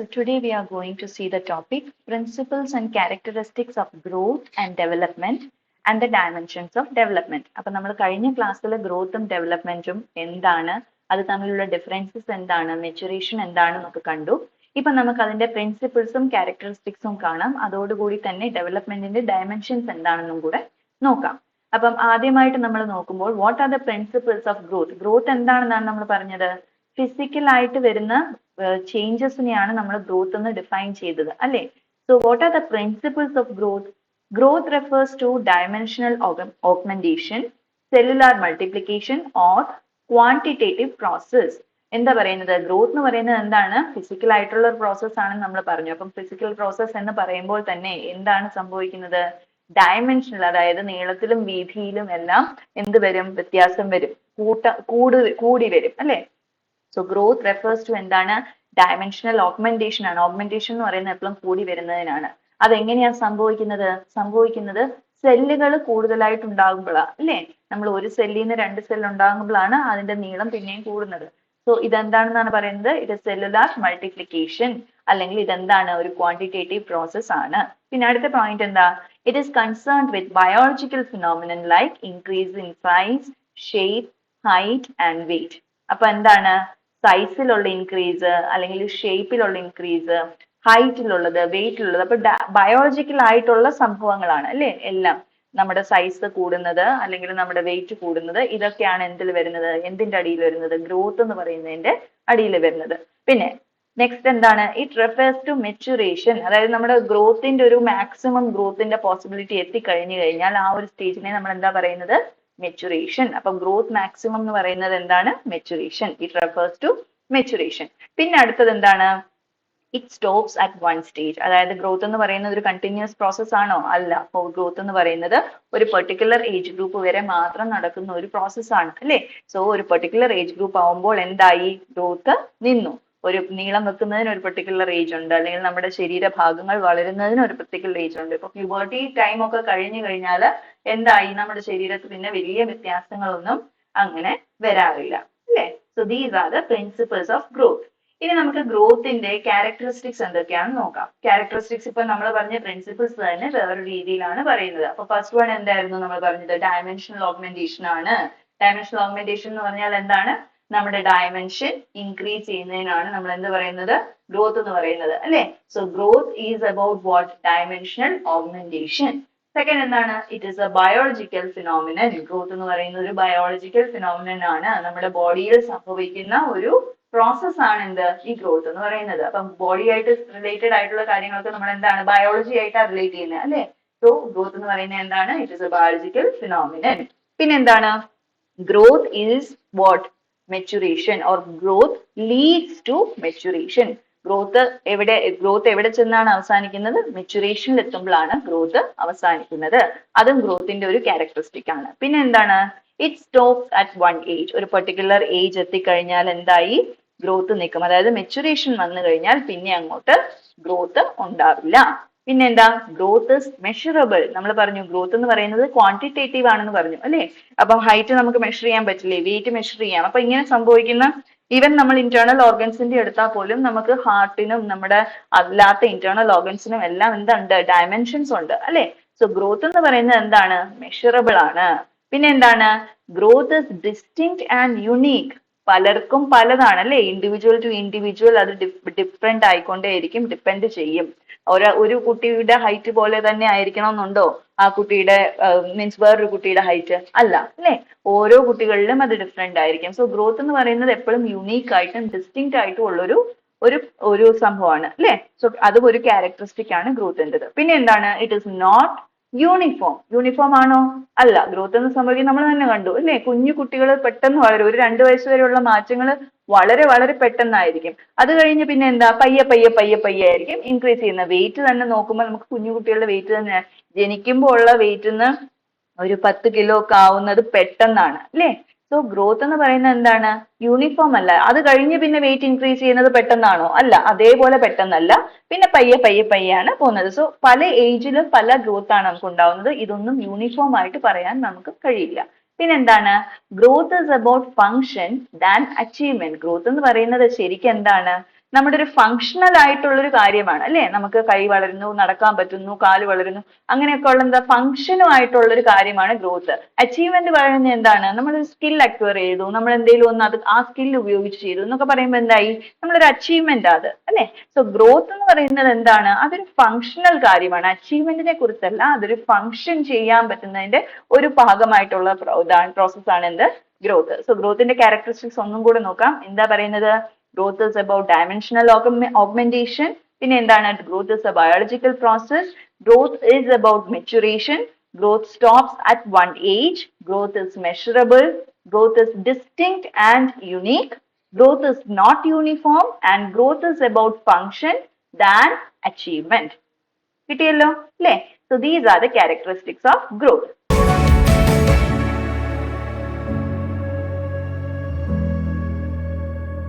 So today we are going to see the topic principles and characteristics of growth and development and the dimensions of development. അപ്പോൾ നമ്മൾ കഴിഞ്ഞ ക്ലാസ്സിൽ ഗ്രോത്തും ഡെവലപ്മെന്റും എന്താണ്, അത് തമ്മിലുള്ള ഡിഫറൻസസ് എന്താണ്, മെച്ചുറേഷൻ എന്താണെന്നൊക്കെ കണ്ടു. ഇപ്പൊ നമുക്ക് അതിന്റെ പ്രിൻസിപ്പിൾസും ക്യാരക്ടറിസ്റ്റിക്സും കാണാം. അതോടുകൂടി തന്നെ ഡെവലപ്മെന്റിന്റെ ഡയമെൻഷൻസ് എന്താണെന്നും കൂടെ നോക്കാം. അപ്പം ആദ്യമായിട്ട് നമ്മൾ നോക്കുമ്പോൾ what are the principles of growth. Growth എന്താണെന്നാണ് നമ്മൾ പറഞ്ഞത്? ഫിസിക്കൽ ആയിട്ട് വരുന്ന ചേഞ്ചസിനെയാണ് നമ്മൾ ഗ്രോത്ത് എന്ന് ഡിഫൈൻ ചെയ്തത് അല്ലേ? So what are the principles of growth? Growth refers two dimensional augmentation, cellular multiplication or quantitative process. എന്താ പറയുന്നത്? ഗ്രോത്ത് എന്ന് പറയുന്നത് എന്താണ്? ഫിസിക്കൽ ആയിട്ടുള്ള ഒരു പ്രോസസ് ആണെന്ന് നമ്മൾ പറഞ്ഞു. അപ്പം ഫിസിക്കൽ പ്രോസസ് എന്ന് പറയുമ്പോൾ തന്നെ എന്താണ് സംഭവിക്കുന്നത്? ഡയമെൻഷണൽ, അതായത് നീളത്തിലും വീതിയിലും എല്ലാം എന്ത് വരും? വ്യത്യാസം വരും, കൂടി വരും അല്ലെ? സോ ഗ്രോത്ത് റെഫേഴ്സ് ടു എന്താണ്? ഡയമെൻഷണൽ ഓഗ്മെന്റേഷൻ ആണ്. ഓഗ്മെന്റേഷൻ എന്ന് പറയുന്നത് എപ്പോഴും കൂടി വരുന്നതിനാണ്. അതെങ്ങനെയാണ് സംഭവിക്കുന്നത്? സെല്ലുകൾ കൂടുതലായിട്ട് ഉണ്ടാകുമ്പോഴാണ് അല്ലേ? നമ്മൾ ഒരു സെല്ലിൽ നിന്ന് 2 സെൽ ഉണ്ടാകുമ്പോഴാണ് അതിന്റെ നീളം പിന്നെയും കൂടുന്നത്. സോ ഇതെന്താണെന്നാണ് പറയുന്നത്? ഇത് സെല്ലുലാർ മൾട്ടിപ്ലിക്കേഷൻ, അല്ലെങ്കിൽ ഇതെന്താണ്? ഒരു ക്വാണ്ടിറ്റേറ്റീവ് പ്രോസസ് ആണ്. പിന്നെ അടുത്ത പോയിന്റ് എന്താ? It is concerned with biological phenomenon like increase in size, shape, height and weight. അപ്പൊ എന്താണ്? സൈസിലുള്ള ഇൻക്രീസ്, അല്ലെങ്കിൽ ഷേപ്പിലുള്ള ഇൻക്രീസ്, ഹൈറ്റിലുള്ളത്, വെയിറ്റിലുള്ളത്. അപ്പൊ ബയോളജിക്കൽ ആയിട്ടുള്ള സംഭവങ്ങളാണ് അല്ലെ? എല്ലാം നമ്മുടെ സൈസ് കൂടുന്നത് അല്ലെങ്കിൽ നമ്മുടെ വെയിറ്റ് കൂടുന്നത്, ഇതൊക്കെയാണ് എന്തിൽ വരുന്നത്? എന്തിന്റെ അടിയിൽ വരുന്നത്? ഗ്രോത്ത് എന്ന് പറയുന്നതിന്റെ അടിയിൽ വരുന്നത്. പിന്നെ നെക്സ്റ്റ് എന്താണ്? ഇറ്റ് റെഫേഴ്സ് ടു മെച്ചുറേഷൻ, അതായത് നമ്മുടെ ഗ്രോത്തിന്റെ ഒരു മാക്സിമം ഗ്രോത്തിന്റെ പോസിബിലിറ്റി എത്തിക്കഴിഞ്ഞു കഴിഞ്ഞാൽ ആ ഒരു സ്റ്റേജിനെ നമ്മൾ എന്താ പറയുന്നത്? മെച്ചുറേഷൻ. അപ്പൊ ഗ്രോത്ത് മാക്സിമം എന്ന് പറയുന്നത് എന്താണ്? Maturation. It refers to maturation. പിന്നെ അടുത്തത് എന്താണ്? It stops at one stage. അതായത് ഗ്രോത്ത് എന്ന് പറയുന്നത് ഒരു കണ്ടിന്യൂസ് പ്രോസസ് ആണോ? അല്ല. അപ്പോൾ ഗ്രോത്ത് എന്ന് പറയുന്നത് ഒരു പെർട്ടിക്കുലർ ഏജ് ഗ്രൂപ്പ് വരെ മാത്രം നടക്കുന്ന ഒരു പ്രോസസ് ആണ് അല്ലേ? സോ ഒരു പെർട്ടിക്കുലർ ഏജ് ഗ്രൂപ്പ് ആവുമ്പോൾ എന്തായി? ഗ്രോത്ത് നിന്നു. ഒരു നീളം വെക്കുന്നതിന് ഒരു പെർട്ടിക്കുലർ ഏജ് ഉണ്ട്, അല്ലെങ്കിൽ നമ്മുടെ ശരീരഭാഗങ്ങൾ വളരുന്നതിന് ഒരു പെർട്ടിക്കുലർ ഏജ് ഉണ്ട്. ഇപ്പൊ പ്യൂബർട്ടി ടൈം ഒക്കെ കഴിഞ്ഞു കഴിഞ്ഞാൽ എന്തായി? നമ്മുടെ ശരീരത്തിൽ പിന്നെ വലിയ വ്യത്യാസങ്ങളൊന്നും അങ്ങനെ വരാറില്ല അല്ലേ? So these are the principles of growth. ഇനി നമുക്ക് ഗ്രോത്തിന്റെ ക്യാരക്ടറിസ്റ്റിക്സ് എന്തൊക്കെയാണെന്ന് നോക്കാം. ക്യാരക്ടറിസ്റ്റിക്സ് ഇപ്പൊ നമ്മൾ പറഞ്ഞ പ്രിൻസിപ്പിൾസ് തന്നെ വേറൊരു രീതിയിലാണ് പറയുന്നത്. അപ്പൊ ഫസ്റ്റ് വൺ എന്തായിരുന്നു നമ്മൾ പറഞ്ഞത്? ഡയമെൻഷണൽ ഓഗ്മെന്റേഷൻ ആണ്. ഡയമെൻഷണൽ ഓഗ്മെന്റേഷൻ എന്ന് പറഞ്ഞാൽ എന്താണ്? നമ്മുടെ ഡയമെൻഷൻ ഇൻക്രീസ് ചെയ്യുന്നതിനാണ് നമ്മൾ എന്ത് പറയുന്നത്? ഗ്രോത്ത് എന്ന് പറയുന്നത് അല്ലെ? So growth is about what? Dimensional augmentation. Second എന്താണ്? It is a biological phenomenon. Growth എന്ന് പറയുന്നത് ഒരു ബയോളജിക്കൽ ഫിനോമിനൻ ആണ്. നമ്മുടെ ബോഡിയിൽ സംഭവിക്കുന്ന ഒരു പ്രോസസ് ആണ് എന്ത്? ഈ ഗ്രോത്ത് എന്ന് പറയുന്നത്. അപ്പം ബോഡി ആയിട്ട് റിലേറ്റഡ് ആയിട്ടുള്ള കാര്യങ്ങളൊക്കെ നമ്മൾ എന്താണ്? ബയോളജി ആയിട്ടാണ് റിലേറ്റ് ചെയ്യുന്നത് അല്ലെ? സോ ഗ്രോത്ത് എന്ന് പറയുന്നത് എന്താണ്? It is a biological phenomenon. പിന്നെ എന്താണ്? Growth is what? Maturation or growth leads to maturation. Growth എവിടെ ചെന്നാണ് അവസാനിക്കുന്നത്? മെച്ചുറേഷനിൽ എത്തുമ്പോഴാണ് ഗ്രോത്ത് അവസാനിക്കുന്നത്. അതും ഗ്രോത്തിന്റെ ഒരു ക്യാരക്ടറിസ്റ്റിക് ആണ്. പിന്നെ എന്താണ്? It stops at one age. ഒരു പെർട്ടിക്കുലർ ഏജ് എത്തിക്കഴിഞ്ഞാൽ എന്തായി? ഗ്രോത്ത് നിൽക്കും. അതായത് മെച്ചുറേഷൻ വന്നു കഴിഞ്ഞാൽ പിന്നെ അങ്ങോട്ട് ഗ്രോത്ത് ഉണ്ടാവില്ല. പിന്നെ എന്താ? Growth is measurable. നമ്മൾ പറഞ്ഞു ഗ്രോത്ത് എന്ന് പറയുന്നത് ക്വാണ്ടിറ്റേറ്റീവ് ആണെന്ന് പറഞ്ഞു അല്ലെ? അപ്പൊ ഹൈറ്റ് നമുക്ക് മെഷർ ചെയ്യാൻ പറ്റില്ലേ? വെയിറ്റ് മെഷർ ചെയ്യാം. അപ്പൊ ഇങ്ങനെ സംഭവിക്കുന്ന ഈവൻ നമ്മൾ ഇന്റേണൽ ഓർഗൻസിന്റെ എടുത്താൽ പോലും നമുക്ക് ഹാർട്ടിനും നമ്മുടെ അല്ലാത്ത ഇന്റേണൽ ഓർഗൻസിനും എല്ലാം എന്തുണ്ട്? ഡയമെൻഷൻസ് ഉണ്ട് അല്ലെ? സോ ഗ്രോത്ത് എന്ന് പറയുന്നത് എന്താണ്? മെഷറബിൾ ആണ്. പിന്നെ എന്താണ്? Growth is distinct and unique. പലർക്കും പലതാണ് അല്ലെ? ഇൻഡിവിജ്വൽ ടു ഇൻഡിവിജ്വൽ അത് ഡിഫറെന്റ് ആയിക്കൊണ്ടേയിരിക്കും, ഡിപ്പെൻഡ് ചെയ്യും. ഒരു കുട്ടിയുടെ ഹൈറ്റ് പോലെ തന്നെ ആയിരിക്കണം എന്നുണ്ടോ ആ കുട്ടിയുടെ മീൻസ് വേറൊരു കുട്ടിയുടെ ഹൈറ്റ്? അല്ല അല്ലെ? ഓരോ കുട്ടികളിലും അത് ഡിഫറെന്റ് ആയിരിക്കും. സോ ഗ്രോത്ത് എന്ന് പറയുന്നത് എപ്പോഴും യുണീക്ക് ആയിട്ടും ഡിസ്റ്റിങ്ക്ട് ആയിട്ടും ഉള്ളൊരു ഒരു സംഭവമാണ് അല്ലെ? സോ അതും ഒരു ക്യാരക്ടറിസ്റ്റിക് ആണ് ഗ്രോത്തിൻ്റെത്. പിന്നെ എന്താണ്? It is not uniform. Uniform ആണോ? അല്ല. ഗ്രോത്ത് എന്ന് സംഭവിക്കുന്നത് നമ്മൾ തന്നെ കണ്ടു അല്ലെ? കുഞ്ഞു കുട്ടികൾ പെട്ടെന്ന് വളരും. ഒരു 2 വയസ്സ് വരെയുള്ള മാറ്റങ്ങൾ വളരെ വളരെ പെട്ടെന്നായിരിക്കും. അത് കഴിഞ്ഞ് പിന്നെ എന്താ? പയ്യെ ആയിരിക്കും ഇൻക്രീസ് ചെയ്യുന്നത്. വെയിറ്റ് തന്നെ നോക്കുമ്പോൾ നമുക്ക് കുഞ്ഞു കുട്ടികളുടെ വെയിറ്റ് തന്നെ ജനിക്കുമ്പോൾ ഉള്ള വെയിറ്റിന്ന് ഒരു 10 കിലോ ഒക്കെ ആവുന്നത് പെട്ടെന്നാണ് അല്ലേ? സോ ഗ്രോത്ത് എന്ന് പറയുന്നത് എന്താണ്? യൂണിഫോം അല്ല. അത് കഴിഞ്ഞ് പിന്നെ വെയിറ്റ് ഇൻക്രീസ് ചെയ്യുന്നത് പെട്ടെന്നാണോ? അല്ല. അതേപോലെ പെട്ടെന്നല്ല. പിന്നെ പയ്യെ പോകുന്നത്. സോ പല ഏജിലും പല ഗ്രോത്ത് ആണ് നമുക്ക് ഉണ്ടാവുന്നത്. ഇതൊന്നും യൂണിഫോം ആയിട്ട് പറയാൻ നമുക്ക് കഴിയില്ല. പിന്നെ എന്താണ്? Growth is about function than achievement. Growth എന്ന് പറയുന്നത് ശരിക്കും എന്താണ്? നമ്മുടെ ഒരു ഫങ്ഷണൽ ആയിട്ടുള്ള ഒരു കാര്യമാണ് അല്ലെ. നമുക്ക് കൈ വളരുന്നു, നടക്കാൻ പറ്റുന്നു, കാല് വളരുന്നു, അങ്ങനെയൊക്കെ ഉള്ള എന്താ ഫങ്ഷനും ആയിട്ടുള്ള ഒരു കാര്യമാണ് ഗ്രോത്ത്. അച്ചീവ്മെന്റ് പറയുന്നത് എന്താണ്? നമ്മൾ സ്കിൽ അക്വയർ ചെയ്തു, നമ്മൾ എന്തെങ്കിലും ഒന്ന് അത് ആ സ്കിൽ ഉപയോഗിച്ച് ചെയ്തു എന്നൊക്കെ പറയുമ്പോൾ എന്തായി? നമ്മളൊരു അച്ചീവ്മെന്റ് അത് അല്ലെ. സോ ഗ്രോത്ത് എന്ന് പറയുന്നത് എന്താണ്? അതൊരു ഫങ്ഷണൽ കാര്യമാണ്. അച്ചീവ്മെന്റിനെ കുറിച്ചല്ല, അതൊരു ഫങ്ഷൻ ചെയ്യാൻ പറ്റുന്നതിന്റെ ഒരു ഭാഗമായിട്ടുള്ള പ്രോസസ്സാണ് എന്ത്? ഗ്രോത്ത്. സോ ഗ്രോത്തിന്റെ ക്യാരക്ടറിസ്റ്റിക്സ് ഒന്നും കൂടെ നോക്കാം. എന്താ പറയുന്നത്? Growth is about dimensional augmentation. പിന്നെ എന്താണ്? Growth is a biological process. Growth is about maturation. Growth stops at one age. Growth is measurable. Growth is distinct and unique. Growth is not uniform. And growth is about function than achievement. കിട്ടിയല്ലോ അല്ലേ? So these are the characteristics of growth.